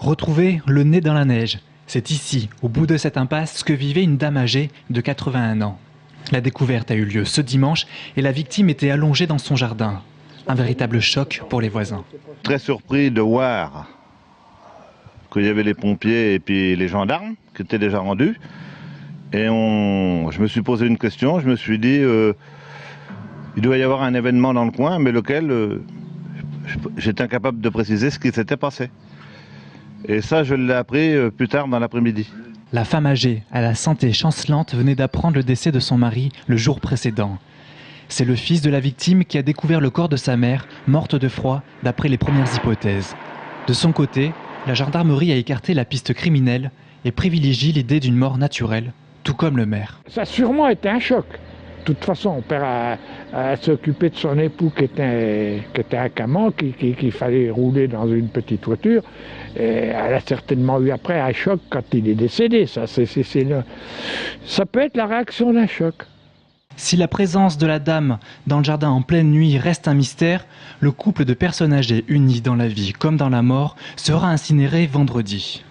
Retrouver le nez dans la neige. C'est ici, au bout de cette impasse, que vivait une dame âgée de 81 ans. La découverte a eu lieu ce dimanche et la victime était allongée dans son jardin. Un véritable choc pour les voisins. Très surpris de voir qu'il y avait les pompiers et puis les gendarmes qui étaient déjà rendus. Et je me suis posé une question, je me suis dit, il doit y avoir un événement dans le coin, mais lequel j'étais incapable de préciser ce qui s'était passé. Et ça, je l'ai appris plus tard dans l'après-midi. La femme âgée, à la santé chancelante, venait d'apprendre le décès de son mari le jour précédent. C'est le fils de la victime qui a découvert le corps de sa mère, morte de froid, d'après les premières hypothèses. De son côté, la gendarmerie a écarté la piste criminelle et privilégie l'idée d'une mort naturelle, tout comme le maire. Ça a sûrement été un choc. De toute façon, on perd à s'occuper de son époux qui était un caman, qu'il fallait rouler dans une petite voiture. Et elle a certainement eu après un choc quand il est décédé. Ça peut être la réaction d'un choc. Si la présence de la dame dans le jardin en pleine nuit reste un mystère, le couple de personnes âgées unies dans la vie comme dans la mort sera incinéré vendredi.